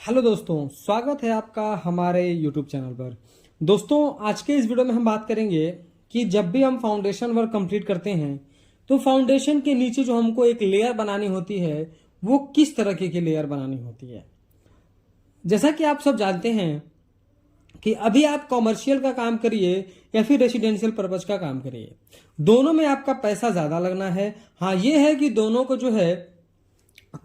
Hello दोस्तों, स्वागत है आपका हमारे YouTube चैनल पर। दोस्तों, आज के इस वीडियो में हम बात करेंगे कि जब भी हम फाउंडेशन वर्क कंप्लीट करते हैं तो फाउंडेशन के नीचे जो हमको एक लेयर बनानी होती है वो किस तरीके की लेयर बनानी होती है। जैसा कि आप सब जानते हैं कि अभी आप कॉमर्शियल का काम करिए या फिर रेसिडेंशियल पर्पज का काम करिए, दोनों में आपका पैसा ज़्यादा लगना है। हाँ, ये है कि दोनों को जो है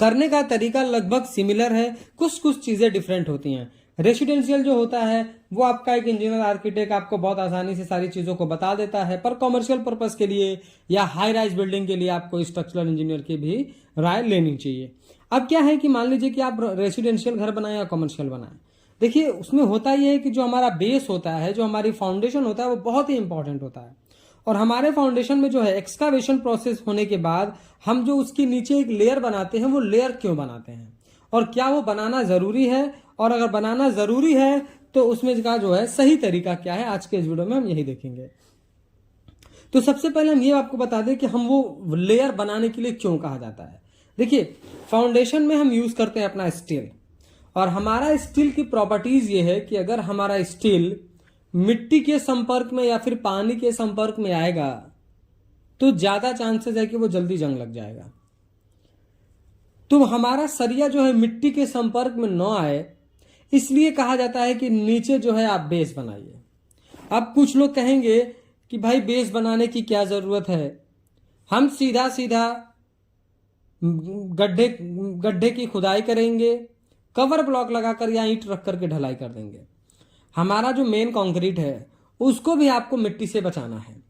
करने का तरीका लगभग सिमिलर है, कुछ कुछ चीजें डिफरेंट होती हैं। रेसिडेंशियल जो होता है वो आपका एक इंजीनियर आर्किटेक्ट आपको बहुत आसानी से सारी चीजों को बता देता है, पर कॉमर्शियल पर्पस के लिए या हाई राइज बिल्डिंग के लिए आपको स्ट्रक्चरल इंजीनियर की भी राय लेनी चाहिए। अब क्या है कि मान लीजिए कि आप रेसिडेंशियल घर बनाए या कॉमर्शियल बनाए, देखिए उसमें होता यह है कि जो हमारा बेस होता है, जो हमारी फाउंडेशन होता है, वो बहुत ही इंपॉर्टेंट होता है। और हमारे फाउंडेशन में जो है एक्सकावेशन प्रोसेस होने के बाद हम जो उसके नीचे एक लेयर बनाते हैं, वो लेयर क्यों बनाते हैं और क्या वो बनाना जरूरी है, और अगर बनाना जरूरी है तो उसमें का जो है सही तरीका क्या है, आज के इस वीडियो में हम यही देखेंगे। तो सबसे पहले हम ये आपको बता दें कि हम वो लेयर बनाने के लिए क्यों कहा जाता है। देखिए, फाउंडेशन में हम यूज करते हैं अपना स्टील, और हमारा स्टील की प्रॉपर्टीज ये है कि अगर हमारा स्टील मिट्टी के संपर्क में या फिर पानी के संपर्क में आएगा तो ज्यादा चांसेस है कि वो जल्दी जंग लग जाएगा। तो हमारा सरिया जो है मिट्टी के संपर्क में न आए, इसलिए कहा जाता है कि नीचे जो है आप बेस बनाइए। अब कुछ लोग कहेंगे कि भाई बेस बनाने की क्या जरूरत है, हम सीधा सीधा गड्ढे गड्ढे की खुदाई करेंगे, कवर ब्लॉक लगाकर या ईंट रख करके ढलाई कर देंगे। हमारा जो मेन कंक्रीट है उसको भी आपको मिट्टी से बचाना है।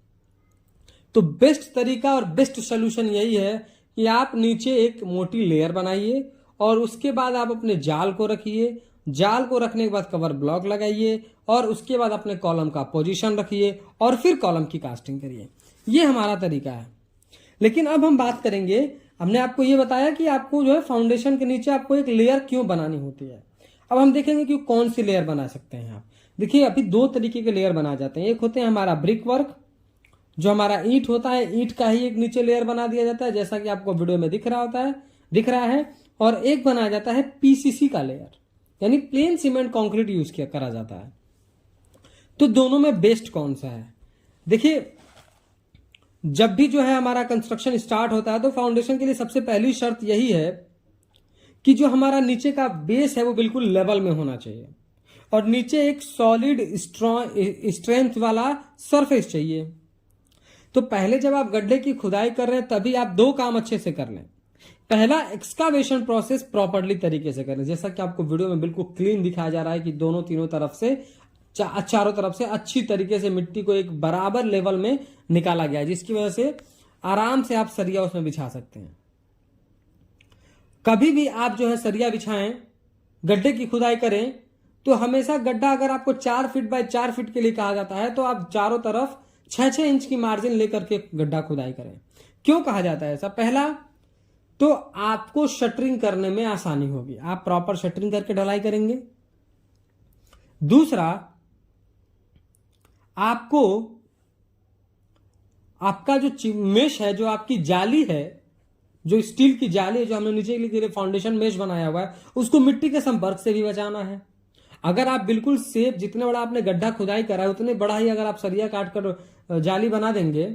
तो बेस्ट तरीका और बेस्ट सोल्यूशन यही है कि आप नीचे एक मोटी लेयर बनाइए और उसके बाद आप अपने जाल को रखिए। जाल को रखने के बाद कवर ब्लॉक लगाइए और उसके बाद अपने कॉलम का पोजीशन रखिए और फिर कॉलम की कास्टिंग करिए। ये हमारा तरीका है। लेकिन अब हम बात करेंगे, हमने आपको ये बताया कि आपको जो है फाउंडेशन के नीचे आपको एक लेयर क्यों बनानी होती है। अब हम देखेंगे कि कौन सी लेयर बना सकते हैं आप। देखिए, अभी दो तरीके के लेयर बना जाते हैं। एक होते हैं हमारा ब्रिक वर्क, जो हमारा ईंट होता है, ईंट का ही एक नीचे लेयर बना दिया जाता है, जैसा कि आपको वीडियो में दिख रहा है। और एक बनाया जाता है पीसीसी का लेयर, यानी प्लेन सीमेंट कंक्रीट यूज किया करा जाता है। तो दोनों में बेस्ट कौन सा है? देखिए, जब भी जो है हमारा कंस्ट्रक्शन स्टार्ट होता है तो फाउंडेशन के लिए सबसे पहली शर्त यही है कि जो हमारा नीचे का बेस है वो बिल्कुल लेवल में होना चाहिए और नीचे एक सॉलिड स्ट्रेंथ वाला सरफेस चाहिए। तो पहले जब आप गड्ढे की खुदाई कर रहे हैं तभी आप दो काम अच्छे से कर लें। पहला, एक्सकावेशन प्रोसेस प्रॉपर्ली तरीके से करें, जैसा कि आपको वीडियो में बिल्कुल क्लीन दिखाया जा रहा है कि दोनों तीनों तरफ से चारों तरफ से अच्छी तरीके से मिट्टी को एक बराबर लेवल में निकाला गया है, जिसकी वजह से आराम से आप सरिया उसमें बिछा सकते हैं। कभी भी आप जो है सरिया बिछाएं, गड्ढे की खुदाई करें, तो हमेशा गड्ढा अगर आपको 4 फीट बाय 4 फीट के लिए कहा जाता है तो आप चारों तरफ 6-6 इंच की मार्जिन लेकर के गड्ढा खुदाई करें। क्यों कहा जाता है ऐसा? पहला, तो आपको शटरिंग करने में आसानी होगी, आप प्रॉपर शटरिंग करके ढलाई करेंगे। दूसरा, आपको आपका जो मेश है, जो आपकी जाली है, जो स्टील की जाली है, जो हमने नीचे के लिए फाउंडेशन मेश बनाया हुआ है, उसको मिट्टी के संपर्क से भी बचाना है। अगर आप बिल्कुल सेफ, जितने बड़ा आपने गड्ढा खुदाई करा है उतने बड़ा ही अगर आप सरिया काट कर जाली बना देंगे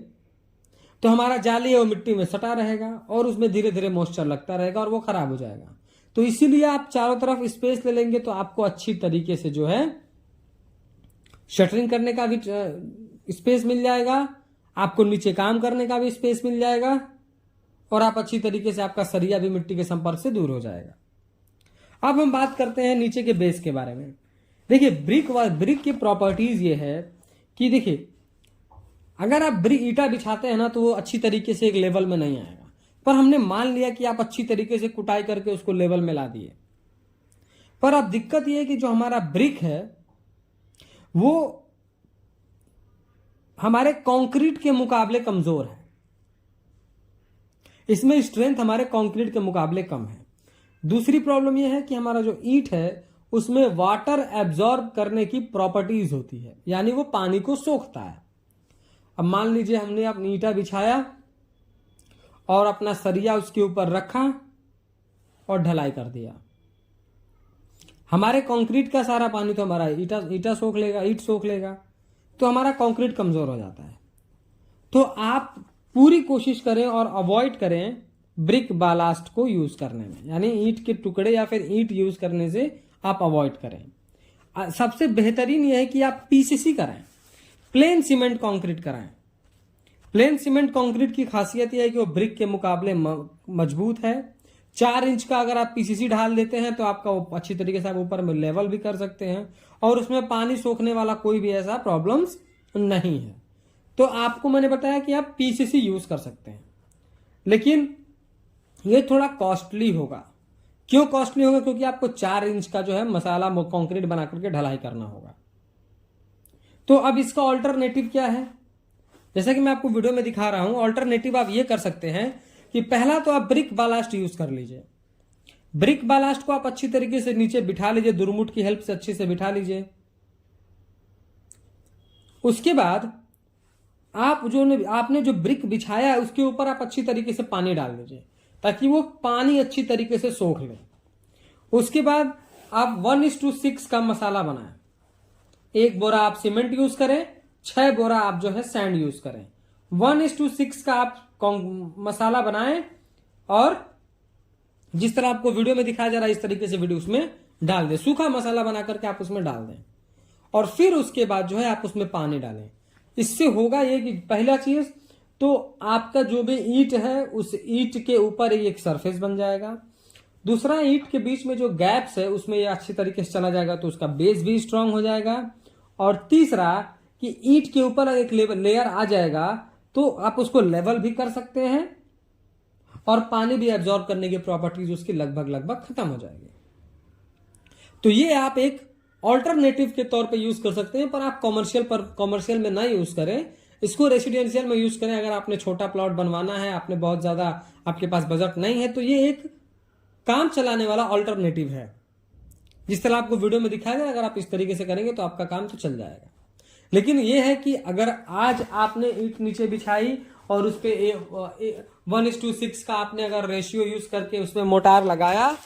तो हमारा जाली है वो मिट्टी में सटा रहेगा और उसमें धीरे धीरे मॉइस्चर लगता रहेगा और वो खराब हो जाएगा। तो इसीलिए आप चारों तरफ स्पेस ले लेंगे तो आपको अच्छी तरीके से जो है शटरिंग करने का भी स्पेस मिल जाएगा, आपको नीचे काम करने का भी स्पेस मिल जाएगा और आप अच्छी तरीके से, आपका सरिया भी मिट्टी के संपर्क से दूर हो जाएगा। अब हम बात करते हैं नीचे के बेस के बारे में। देखिए, ब्रिक की प्रॉपर्टीज ये है कि देखिए, अगर आप ब्रिक ईटा बिछाते हैं ना तो वो अच्छी तरीके से एक लेवल में नहीं आएगा, पर हमने मान लिया कि आप अच्छी तरीके से कुटाई करके उसको लेवल में ला दिए, पर अब दिक्कत ये है कि जो हमारा ब्रिक है वो हमारे कंक्रीट के मुकाबले कमजोर है, इसमें स्ट्रेंथ हमारे कंक्रीट के मुकाबले कम है। दूसरी प्रॉब्लम यह है कि हमारा जो ईंट है उसमें वाटर एब्जॉर्ब करने की प्रॉपर्टीज होती है, यानी वो पानी को सोखता है। अब मान लीजिए हमने अपनी ईंटा बिछाया और अपना सरिया उसके ऊपर रखा और ढलाई कर दिया। हमारे कंक्रीट का सारा पानी तो हमारा ईटा सोख लेगा, ईट सोख लेगा, तो हमारा कंक्रीट कमजोर हो जाता है। तो आप पूरी कोशिश करें और अवॉइड करें ब्रिक बालास्ट को यूज करने में, यानी ईंट के टुकड़े या फिर ईंट यूज करने से आप अवॉइड करें। सबसे बेहतरीन यह है कि आप पीसीसी कराएं, प्लेन सीमेंट कंक्रीट कराएं। प्लेन सीमेंट कंक्रीट की खासियत यह है कि वो ब्रिक के मुकाबले मजबूत है। 4 इंच का अगर आप पीसीसी ढाल देते हैं तो आपका वो अच्छी तरीके से आप ऊपर में लेवल भी कर सकते हैं और उसमें पानी सोखने वाला कोई भी ऐसा प्रॉब्लम्स नहीं है। तो आपको मैंने बताया कि आप पीसीसी यूज कर सकते हैं, लेकिन ये थोड़ा कॉस्टली होगा। क्यों कॉस्टली होगा? क्योंकि आपको 4 इंच का जो है मसाला कंक्रीट बना करके ढलाई करना होगा। तो अब इसका ऑल्टरनेटिव क्या है? जैसा कि मैं आपको वीडियो में दिखा रहा हूं, ऑल्टरनेटिव आप ये कर सकते हैं कि पहला तो आप ब्रिक बालास्ट यूज कर लीजिए। ब्रिक बालास्ट को आप अच्छी तरीके से नीचे बिठा लीजिए, दुरमुट की हेल्प से अच्छे से बिठा लीजिए। उसके बाद आपने जो ब्रिक बिछाया है उसके ऊपर आप अच्छी तरीके से पानी डाल दीजिए ताकि वो पानी अच्छी तरीके से सोख ले। उसके बाद आप 1:6 का मसाला बनाएं। 1 बोरा आप सीमेंट यूज करें, 6 बोरा आप जो है सैंड यूज करें। 1:6 का आप मसाला बनाएं और जिस तरह आपको वीडियो में दिखाया जा रहा है इस तरीके से वीडियो उसमें डाल दें। सूखा मसाला बना करके आप उसमें डाल दें और फिर उसके बाद जो है आप उसमें पानी डालें। इससे होगा ये कि पहला चीज तो आपका जो भी ईंट है उस ईंट के ऊपर एक सरफेस बन जाएगा। दूसरा, ईंट के बीच में जो गैप्स है उसमें ये अच्छी तरीके से चला जाएगा तो उसका बेस भी स्ट्रांग हो जाएगा। और तीसरा कि ईंट के ऊपर एक लेयर आ जाएगा तो आप उसको लेवल भी कर सकते हैं और पानी भी एब्जॉर्ब करने की प्रॉपर्टीज उसकी लगभग खत्म हो जाएगी। तो ये आप एक ऑल्टरनेटिव के तौर पे यूज कर सकते हैं, पर आप कॉमर्शियल में ना यूज करें, इसको रेसिडेंशियल में यूज करें। अगर आपने छोटा प्लॉट बनवाना है, आपने बहुत ज्यादा आपके पास बजट नहीं है, तो ये एक काम चलाने वाला ऑल्टरनेटिव है। जिस तरह आपको वीडियो में दिखाया जाए, अगर आप इस तरीके से करेंगे तो आपका काम तो चल जाएगा। लेकिन ये है कि अगर आज आपने ईंट नीचे बिछाई और उस पर 1:6 का आपने अगर रेशियो यूज करके उसमें मोटार लगाया,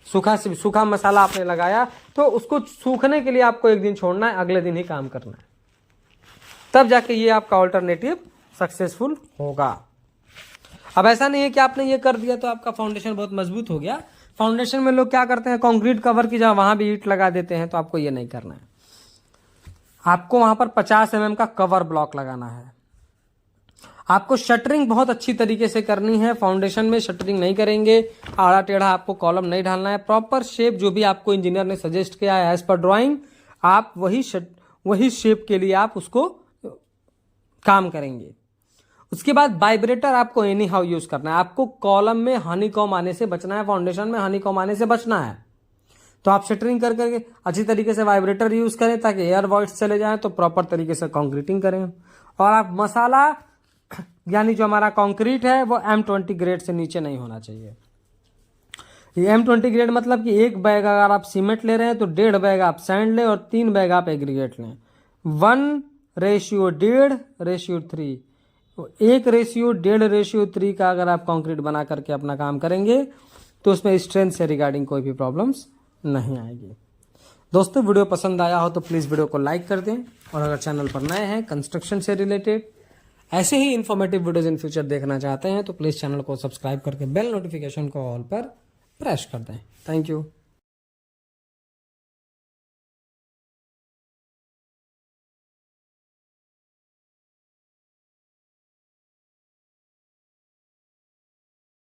सूखा मसाला आपने लगाया, तो उसको सूखने के लिए आपको 1 दिन छोड़ना है, अगले दिन ही काम करना है, तब जाके ये आपका ऑल्टरनेटिव सक्सेसफुल होगा। अब ऐसा नहीं है कि आपने ये कर दिया तो आपका फाउंडेशन बहुत मजबूत हो गया। फाउंडेशन में लोग क्या करते हैं, कंक्रीट कवर की जगह वहां भी ईंट लगा देते हैं, तो आपको ये नहीं करना है। आपको वहां पर 50 mm का कवर ब्लॉक लगाना है। आपको शटरिंग बहुत अच्छी तरीके से करनी है। फाउंडेशन में शटरिंग नहीं करेंगे, आड़ा टेढ़ा आपको कॉलम नहीं ढालना है। प्रॉपर शेप जो भी आपको इंजीनियर ने सजेस्ट किया है एज पर ड्राइंग, आप वही शेप के लिए आप उसको काम करेंगे। उसके बाद वाइब्रेटर आपको एनी हाउ यूज करना है। आपको कॉलम में हनीकॉम आने से बचना है, फाउंडेशन में हनीकॉम आने से बचना है। तो आप शटरिंग कर करके अच्छी तरीके से वाइब्रेटर यूज करें ताकि एयर वॉइड्स चले जाएं, तो प्रॉपर तरीके से कंक्रीटिंग करें। और आप मसाला यानी जो हमारा कंक्रीट है वो M20 ग्रेड से नीचे नहीं होना चाहिए। ये M20 ग्रेड मतलब कि 1 बैग अगर आप सीमेंट ले रहे हैं तो 1.5 बैग आप सैंड लें और 3 बैग आप एग्रीगेट लें। 1:1:3, 1:1:3 का अगर आप कंक्रीट बना करके अपना काम करेंगे तो उसमें स्ट्रेंथ से रिगार्डिंग कोई भी प्रॉब्लम्स नहीं आएगी। दोस्तों, वीडियो पसंद आया हो तो प्लीज़ वीडियो को लाइक कर दें, और अगर चैनल पर नए हैं कंस्ट्रक्शन से रिलेटेड ऐसे ही इन्फॉर्मेटिव वीडियोज इन फ्यूचर देखना चाहते हैं तो प्लीज़ चैनल को सब्सक्राइब करके बेल नोटिफिकेशन को ऑल पर प्रेस कर दें। Thank you.